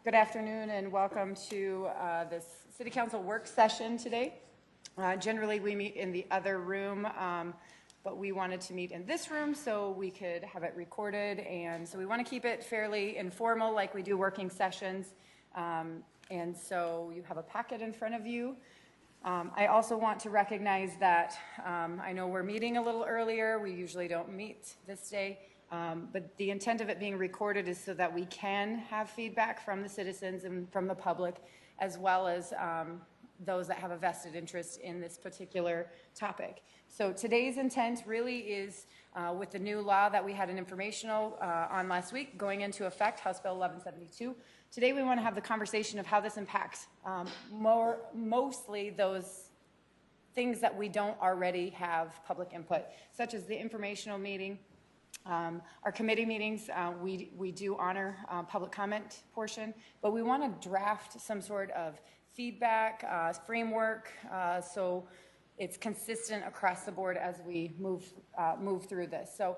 Good afternoon and welcome to this City Council work session today. Generally we meet in the other room, but we wanted to meet in this room so we could have it recorded, and so we want to keep it fairly informal like we do working sessions. And so you have a packet in front of you. I also want to recognize that I know we're meeting a little earlier. We usually don't meet this day. But the intent of it being recorded is so that we can have feedback from the citizens and from the public, as well as those that have a vested interest in this particular topic. So today's intent really is with the new law that we had an informational on last week going into effect, House Bill 1172. Today we want to have the conversation of how this impacts mostly those things that we don't already have public input, such as the informational meeting. Our committee meetings, we do honor public comment portion, but we want to draft some sort of feedback framework so it's consistent across the board as we move through this. So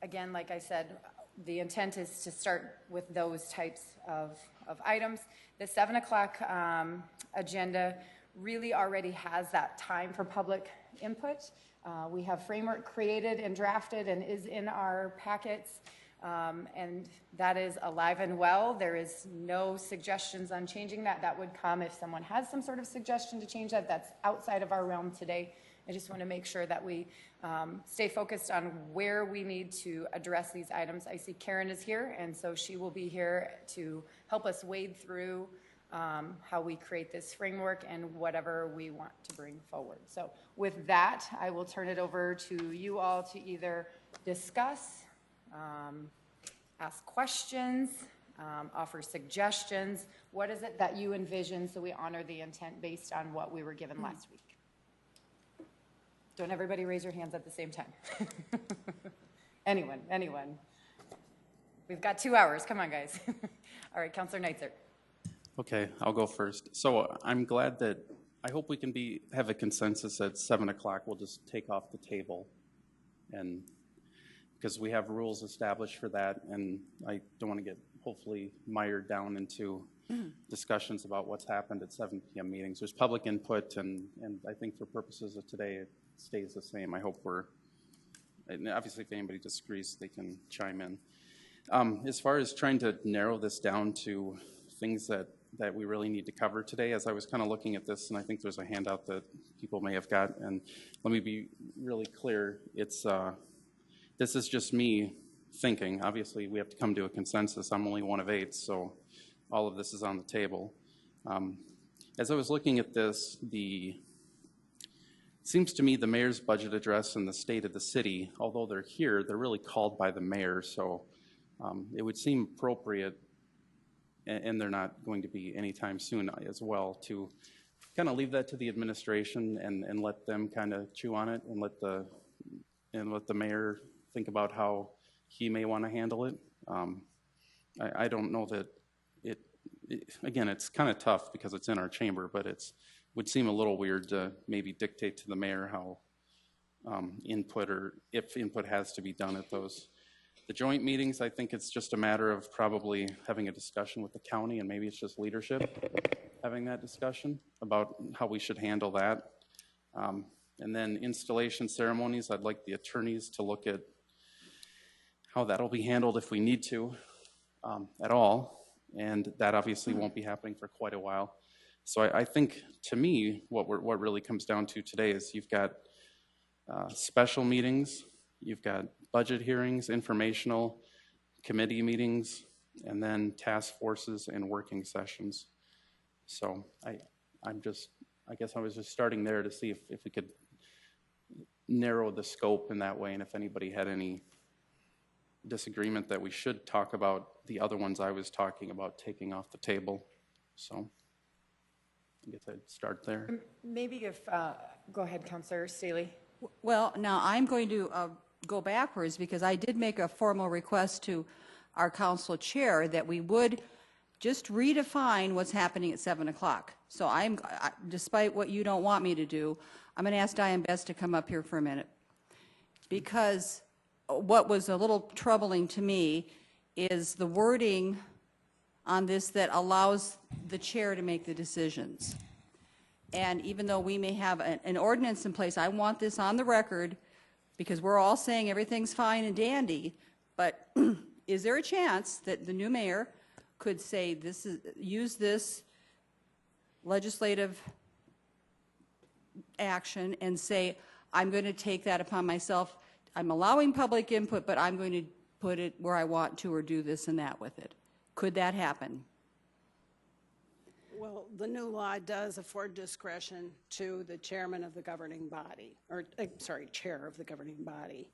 again, like I said, the intent is to start with those types of items. The 7 o'clock agenda really already has that time for public input. We have framework created and drafted and is in our packets, and that is alive and well. There is no suggestions on changing that. That would come if someone has some sort of suggestion to change that. That's outside of our realm today. I just want to make sure that we stay focused on where we need to address these items. I see Karen is here, and so she will be here to help us wade through how we create this framework and whatever we want to bring forward. So with that, I will turn it over to you all to either discuss, ask questions, offer suggestions. What is it that you envision so we honor the intent based on what we were given last week? Don't everybody raise your hands at the same time. Anyone. We've got 2 hours. Come on, guys. All right, Councilor Neitzer. Okay, I'll go first. So I'm glad that, I hope we can have a consensus at 7 o'clock. We'll just take off the table, and because we have rules established for that, and I don't want to get hopefully mired down into discussions about what's happened at 7 p.m. meetings. There's public input, and I think for purposes of today, it stays the same. I hope and obviously if anybody disagrees, they can chime in. As far as trying to narrow this down to things that we really need to cover today, as I was kind of looking at this, and I think there's a handout that people may have got, and let me be really clear, it's this is just me thinking. Obviously we have to come to a consensus. I'm only one of 8, so all of this is on the table. As I was looking at this, it seems to me the mayor's budget address and the state of the city, although they're here, they're really called by the mayor, so it would seem appropriate, and they're not going to be anytime soon as well, to kind of leave that to the administration and let them kind of chew on it, and let the mayor think about how he may want to handle it. I don't know that again, it's kind of tough because it's in our chamber, but would seem a little weird to maybe dictate to the mayor how input, or if input has to be done at those. The joint meetings, I think it's just a matter of probably having a discussion with the county, and maybe it's just leadership having that discussion about how we should handle that. And then installation ceremonies, I'd like the attorneys to look at how that'll be handled if we need to at all. And that obviously won't be happening for quite a while. So I think, to me, what really comes down to today is you've got special meetings, you've got budget hearings, informational committee meetings, and then task forces and working sessions. So I guess I was just starting there to see if we could narrow the scope in that way, and if anybody had any disagreement that we should talk about the other ones I was talking about taking off the table. So I guess I'd start there. Maybe go ahead, Councilor Staley. Well, now I'm going to go backwards, because I did make a formal request to our council chair that we would just redefine what's happening at 7 o'clock. So despite what you don't want me to do, I'm going to ask Diane Best to come up here for a minute, because what was a little troubling to me is the wording on this that allows the chair to make the decisions. And even though we may have an ordinance in place, I want this on the record, because we're all saying everything's fine and dandy, but is there a chance that the new mayor could say use this legislative action and say, I'm going to take that upon myself. I'm allowing public input, but I'm going to put it where I want to or do this and that with it. Could that happen? Well, the new law does afford discretion to the chairman of the governing body, or, chair of the governing body.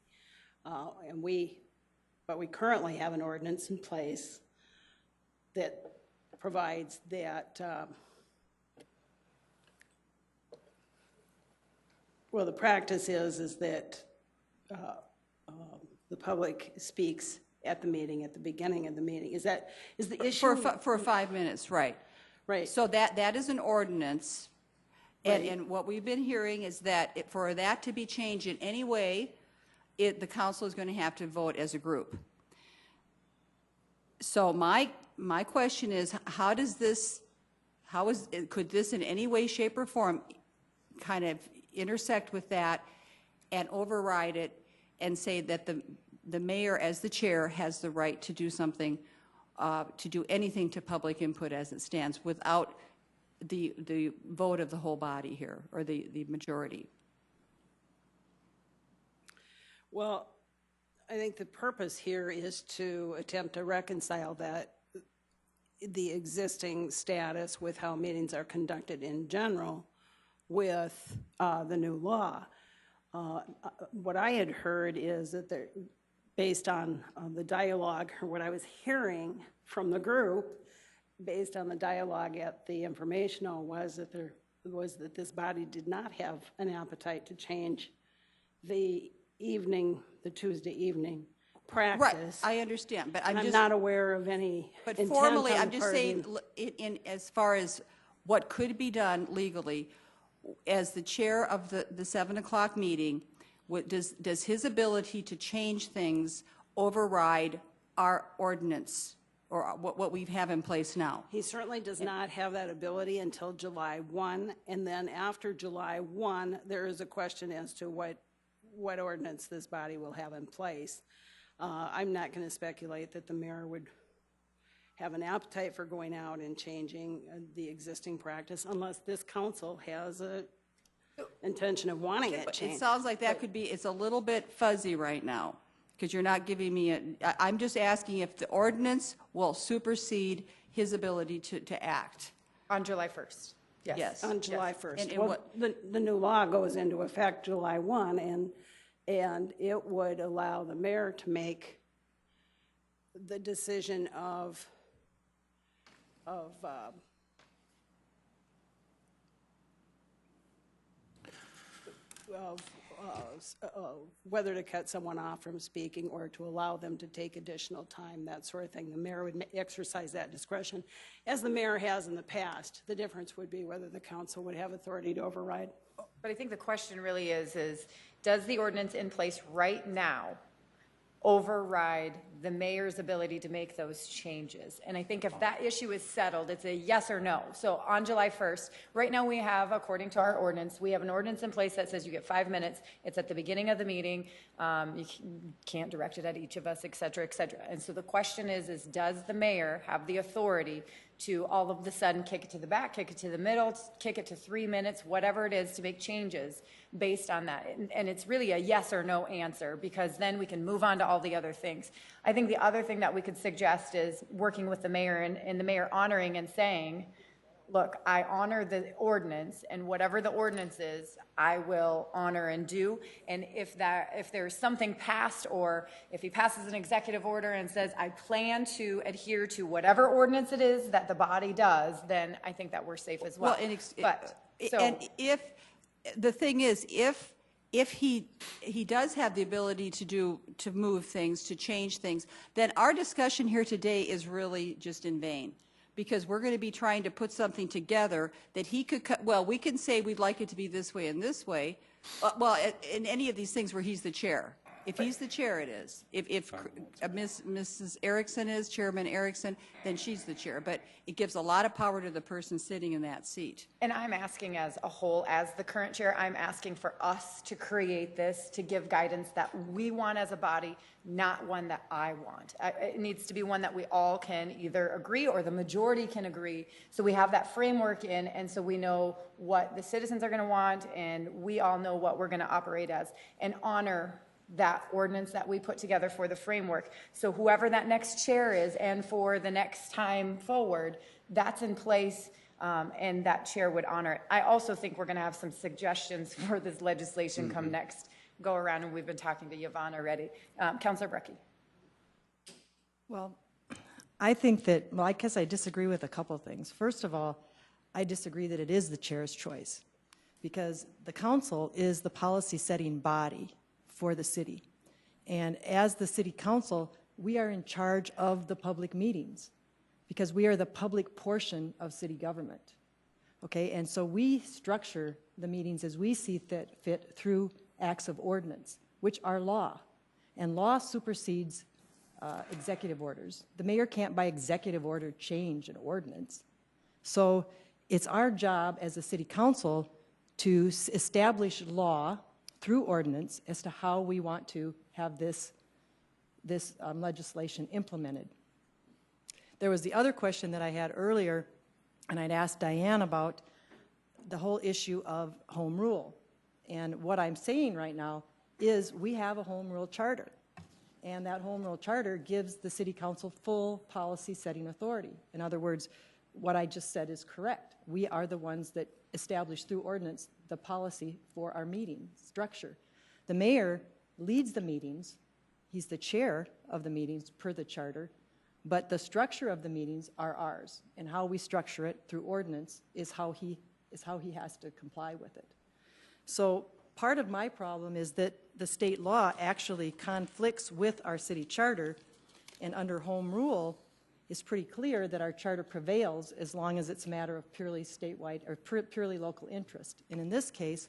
But we currently have an ordinance in place that provides that, well, the practice is that the public speaks at the meeting, at the beginning of the meeting. Is the issue? For 5 minutes, right. Right. So that is an ordinance, Right. and what we've been hearing is that for that to be changed in any way, the council is going to have to vote as a group. So my question is, could this in any way, shape, or form kind of intersect with that and override it and say that the mayor as the chair has the right to do something, to do anything to public input as it stands without the vote of the whole body here, or the majority? Well, I think the purpose here is to attempt to reconcile the existing status with how meetings are conducted in general with the new law. What I had heard is that based on the dialogue, or what I was hearing from the group, based on the dialogue at the informational, was that this body did not have an appetite to change the Tuesday evening practice. Right, I understand, but I'm not aware of any But intent formally, on the I'm just part of saying, in as far as what could be done legally, as the chair of the 7 o'clock meeting, does his ability to change things override our ordinance, or what we have in place now? He certainly does not have that ability until July 1, and then after July 1, there is a question as to what ordinance this body will have in place. I'm not going to speculate that the mayor would have an appetite for going out and changing the existing practice unless this council has a intention of wanting it changed. It sounds like that could be, it's a little bit fuzzy right now, because you're not giving me I'm just asking if the ordinance will supersede his ability to act. On July 1st. Yes. On July 1st. And Well, the new law goes into effect July 1, and it would allow the mayor to make the decision of whether to cut someone off from speaking or to allow them to take additional time, that sort of thing. The mayor would exercise that discretion, as the mayor has in the past. The difference would be whether the council would have authority to override. But I think the question really is does the ordinance in place right now override the mayor's ability to make those changes? And I think if that issue is settled, it's a yes or no. So on July 1st, right now we have, according to our ordinance, we have an ordinance in place that says you get 5 minutes. It's at the beginning of the meeting. You can't direct it at each of us, et cetera, et cetera. And so the question is does the mayor have the authority to all of a sudden kick it to the back, kick it to the middle, kick it to 3 minutes, whatever it is, to make changes based on that? And it's really a yes or no answer, because then we can move on to all the other things. I think the other thing that we could suggest is working with the mayor and the mayor honoring and saying, look, I honor the ordinance, and whatever the ordinance is, I will honor and do. And if there's something passed, or if he passes an executive order and says, I plan to adhere to whatever ordinance it is that the body does, then I think that we're safe as well. And if the thing is, if he does have the ability to move things, to change things, then our discussion here today is really just in vain, because we're going to be trying to put something together that he could, well, we can say we'd like it to be this way and this way, well, in any of these things where he's the chair. If he's the chair, it is. If Mrs. Erickson is, Chairman Erickson, then she's the chair. But it gives a lot of power to the person sitting in that seat. And I'm asking as a whole, as the current chair, I'm asking for us to create this, to give guidance that we want as a body, not one that I want. It needs to be one that we all can either agree or the majority can agree. So we have that framework in, and so we know what the citizens are going to want, and we all know what we're going to operate as, and honor that ordinance that we put together for the framework. So whoever that next chair is, and for the next time forward, that's in place, and that chair would honor it. I also think we're going to have some suggestions for this legislation come next go around, and we've been talking to Yvonne already. Councilor Brecky. Well, I think that, well, I guess I disagree with a couple things. First of all, I disagree that it is the chair's choice, because the council is the policy-setting body for the city. And as the city council, we are in charge of the public meetings, because we are the public portion of city government. Okay, and so we structure the meetings as we see fit through acts of ordinance, which are law. And law supersedes executive orders. The mayor can't by executive order change an ordinance. So it's our job as a city council to establish law through ordinance as to how we want to have this legislation implemented. There was the other question that I had earlier, and I'd asked Diane about the whole issue of home rule. And what I'm saying right now is we have a home rule charter. And that home rule charter gives the city council full policy setting authority. In other words, what I just said is correct. We are the ones that establish through ordinance the policy for our meeting structure. The mayor leads the meetings. He's the chair of the meetings per the charter, but the structure of the meetings are ours, and how we structure it through ordinance is how he has to comply with it. So part of my problem is that the state law actually conflicts with our city charter, and under home rule, it's pretty clear that our charter prevails as long as it's a matter of purely statewide or purely local interest. And in this case,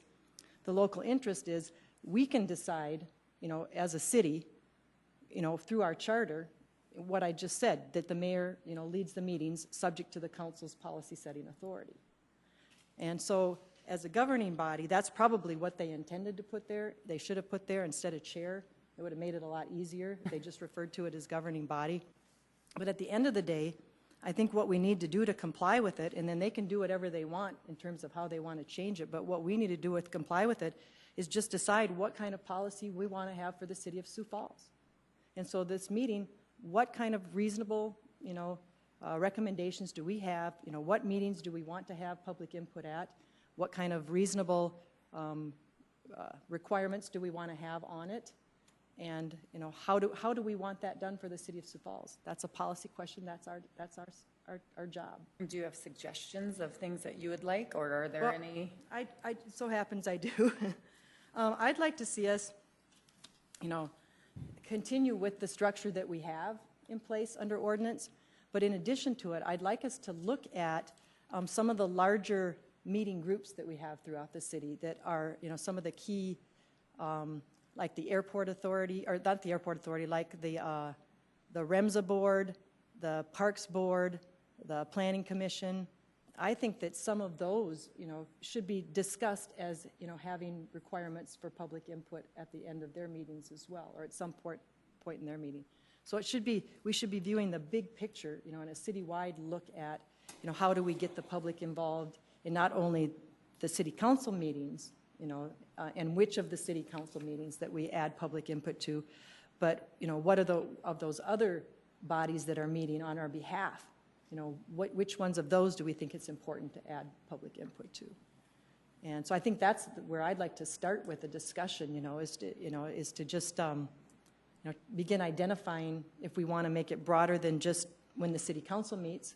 the local interest is we can decide, as a city, through our charter, what I just said, that the mayor, leads the meetings subject to the council's policy setting authority. And so as a governing body, that's probably what they intended to put there. They should have put there instead of chair. It would have made it a lot easier if they just referred to it as governing body. But at the end of the day, I think what we need to do to comply with it, and then they can do whatever they want in terms of how they want to change it, but what we need to do with comply with it is just decide what kind of policy we want to have for the city of Sioux Falls. And so this meeting, what kind of reasonable, recommendations do we have? What meetings do we want to have public input at? What kind of reasonable requirements do we want to have on it? And how do we want that done for the city of Sioux Falls? That's a policy question. That's our job. Do you have suggestions of things that you would like, or are there any? It so happens I do. I'd like to see us, continue with the structure that we have in place under ordinance. But in addition to it, I'd like us to look at some of the larger meeting groups that we have throughout the city that are, some of the key, like the airport authority, or not the airport authority, like the REMSA board, the Parks board, the Planning Commission. I think that some of those, should be discussed as, having requirements for public input at the end of their meetings as well, or at some point in their meeting. So we should be viewing the big picture, in a citywide look at, how do we get the public involved in not only the city council meetings, and which of the city council meetings that we add public input to, but, what are of those other bodies that are meeting on our behalf? Which ones of those do we think it's important to add public input to? And so I think that's where I'd like to start with the discussion, is to just, begin identifying if we want to make it broader than just when the city council meets,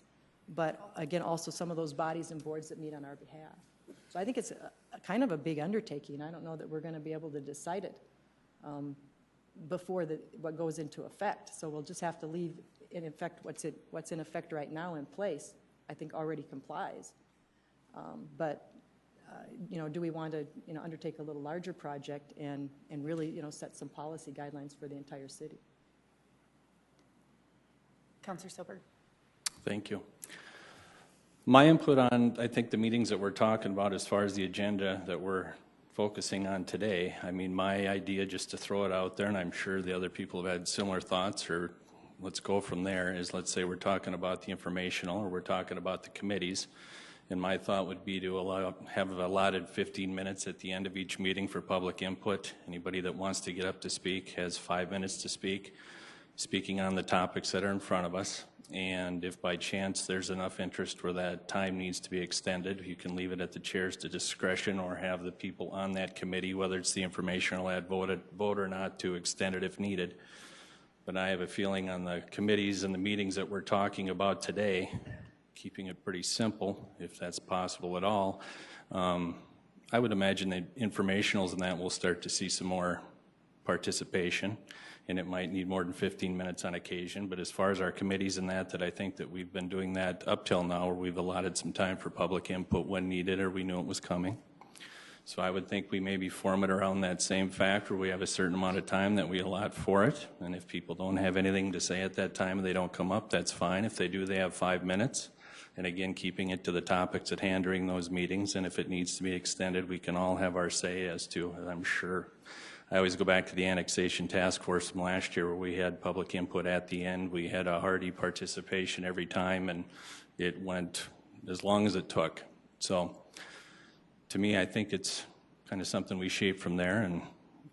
but again, also some of those bodies and boards that meet on our behalf. So I think it's a kind of a big undertaking. I don't know that we're going to be able to decide it before what goes into effect. So we'll just have to leave in effect what's in effect right now in place. I think already complies. But do we want to, undertake a little larger project and really, set some policy guidelines for the entire city? Councilor Silberg. Thank you. My input on, I think, the meetings that we're talking about as far as the agenda that we're focusing on today, I mean, my idea, just to throw it out there, and I'm sure the other people have had similar thoughts, or let's go from there, is let's say we're talking about the informational or we're talking about the committees. And my thought would be to have allotted 15 minutes at the end of each meeting for public input. Anybody that wants to get up to speak has 5 minutes to speak, speaking on the topics that are in front of us. And if by chance there's enough interest where that time needs to be extended, you can leave it at the chair's discretion or have the people on that committee, whether it's the informational ad vote or not, to extend it if needed. But I have a feeling on the committees and the meetings that we're talking about today, keeping it pretty simple, if that's possible at all, I would imagine that informationals and that will start to see some more participation, and it might need more than 15 minutes on occasion. But as far as our committees and that I think that we've been doing that up till now, where we've allotted some time for public input when needed or we knew it was coming. So I would think we maybe form it around that same fact where we have a certain amount of time that we allot for it. And if people don't have anything to say at that time and they don't come up, that's fine. If they do, they have 5 minutes. And again, keeping it to the topics at hand during those meetings. And if it needs to be extended, we can all have our say as to, I'm sure. I always go back to the annexation task force from last year where we had public input at the end. We had a hearty participation every time, and it went as long as it took. So to me, I think it's kind of something we shape from there and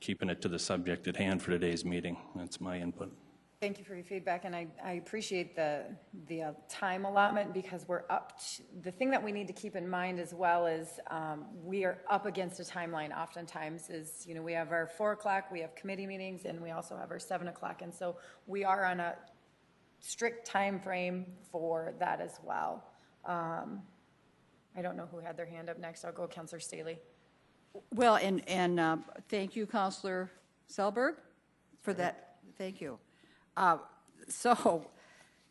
keeping it to the subject at hand for today's meeting. That's my input. Thank you for your feedback, and I appreciate the time allotment, because we're up to, the thing that we need to keep in mind as well is we are up against a timeline oftentimes. Is, we have our 4 o'clock, we have committee meetings, and we also have our 7 o'clock, and so we are on a strict time frame for that as well. I don't know who had their hand up next. I'll go Councilor Staley. Well, and thank you, Councilor Selberg, for that. Thank you. So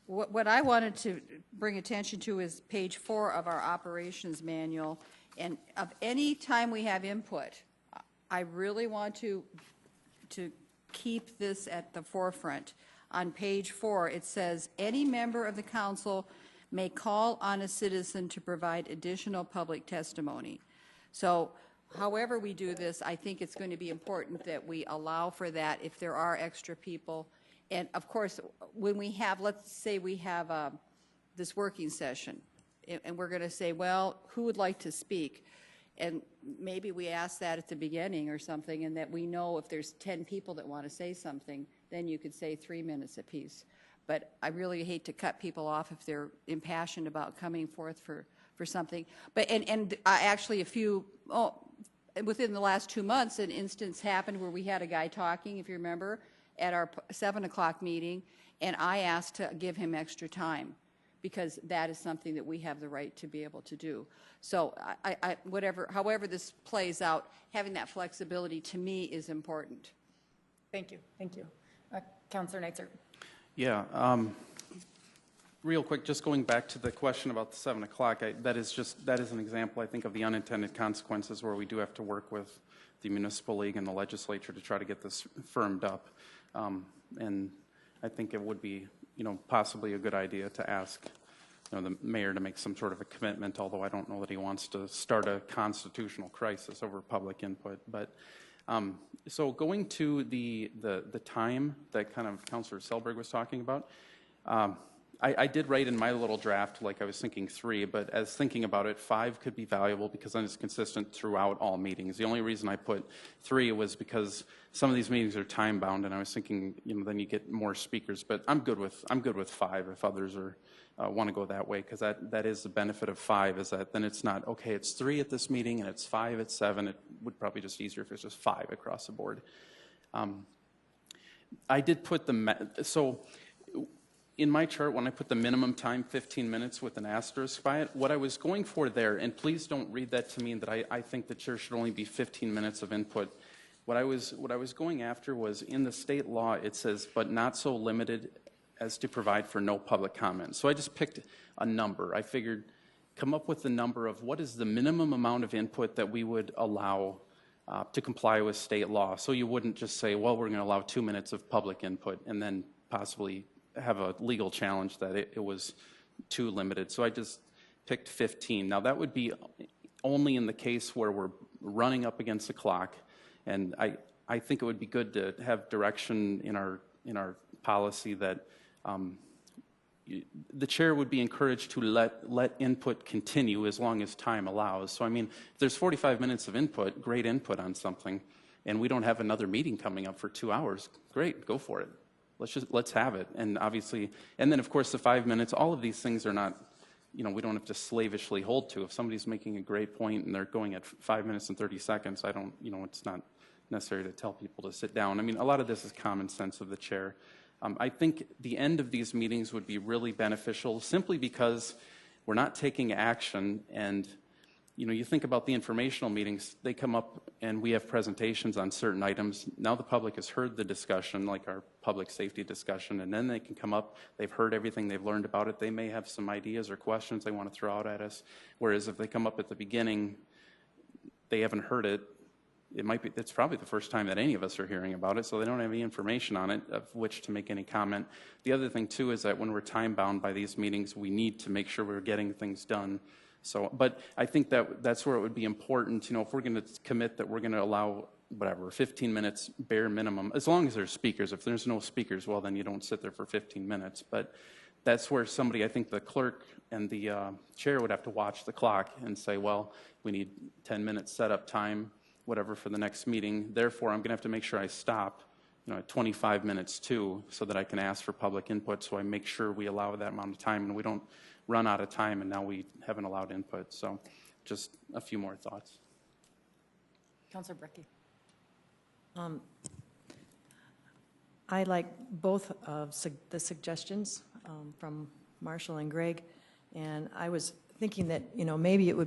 what I wanted to bring attention to is page 4 of our operations manual. And of any time we have input, I really want to keep this at the forefront. On page 4, it says, any member of the council may call on a citizen to provide additional public testimony. So however we do this, I think it's going to be important that we allow for that if there are extra people. And of course, when we have, let's say we have this working session, and we're going to say, well, who would like to speak? And maybe we ask that at the beginning or something, and that we know if there's 10 people that want to say something, then you could say 3 minutes apiece. But I really hate to cut people off if they're impassioned about coming forth for something. But and actually within the last 2 months, an instance happened where we had a guy talking, if you remember, at our 7 o'clock meeting, and I asked to give him extra time because that is something that we have the right to be able to do. So however this plays out, having that flexibility to me is important. Thank you. Thank you. Councilor Neitzer. Yeah. Real quick, just going back to the question about the 7 o'clock, that is an example, I think, of the unintended consequences where we do have to work with the municipal league and the legislature to try to get this firmed up. And I think it would be, possibly a good idea to ask, the mayor to make some sort of a commitment, although I don't know that he wants to start a constitutional crisis over public input. But so going to the time that kind of Councilor Selberg was talking about, I did write in my little draft, like I was thinking 3, but as thinking about it, 5 could be valuable because then it's consistent throughout all meetings. The only reason I put 3 was because some of these meetings are time bound, and I was thinking, then you get more speakers. But I'm good with 5 if others want to go that way, because that is the benefit of 5, is that then it's not, okay, it's 3 at this meeting and it's 5 at 7. It would probably just easier if it's just 5 across the board. I did put so in my chart, when I put the minimum time, 15 minutes with an asterisk by it, what I was going for there, and please don't read that to mean that I think the chair should only be 15 minutes of input. What I was going after was, in the state law, it says, but not so limited as to provide for no public comment. So I just picked a number. I figured come up with the number of what is the minimum amount of input that we would allow to comply with state law. So you wouldn't just say, well, we're going to allow 2 minutes of public input and then possibly have a legal challenge that it was too limited. So I just picked 15. Now that would be only in the case where we're running up against the clock, and I think it would be good to have direction in our policy that the chair would be encouraged to let input continue as long as time allows. So I mean, if there's 45 minutes of input, great input on something, and we don't have another meeting coming up for 2 hours, great, go for it. Let's have it. And obviously, and then of course the 5 minutes, all of these things are not, we don't have to slavishly hold to. If somebody's making a great point and they're going at 5 minutes and 30 seconds, I don't, it's not necessary to tell people to sit down. I mean, a lot of this is common sense of the chair. I think the end of these meetings would be really beneficial simply because we're not taking action. And, you think about the informational meetings, they come up and we have presentations on certain items. Now the public has heard the discussion, like our public safety discussion, and then they can come up, they've heard everything, they've learned about it, they may have some ideas or questions they want to throw out at us. Whereas if they come up at the beginning, they haven't heard it, it's probably the first time that any of us are hearing about it, so they don't have any information on it of which to make any comment. The other thing too is that when we're time bound by these meetings, we need to make sure we're getting things done. So, but I think that's where it would be important, if we're going to commit that we're going to allow, 15 minutes bare minimum, as long as there's speakers. If there's no speakers, well, then you don't sit there for 15 minutes. But that's where I think the clerk and the chair would have to watch the clock and say, well, we need 10 minutes setup time, whatever, for the next meeting. Therefore, I'm going to have to make sure I stop, at 25 minutes too, so that I can ask for public input. So I make sure we allow that amount of time and we don't run out of time and now we haven't allowed input. So just a few more thoughts. Councilor Brecky. I like both of the suggestions from Marshall and Greg, and I was thinking that, maybe it would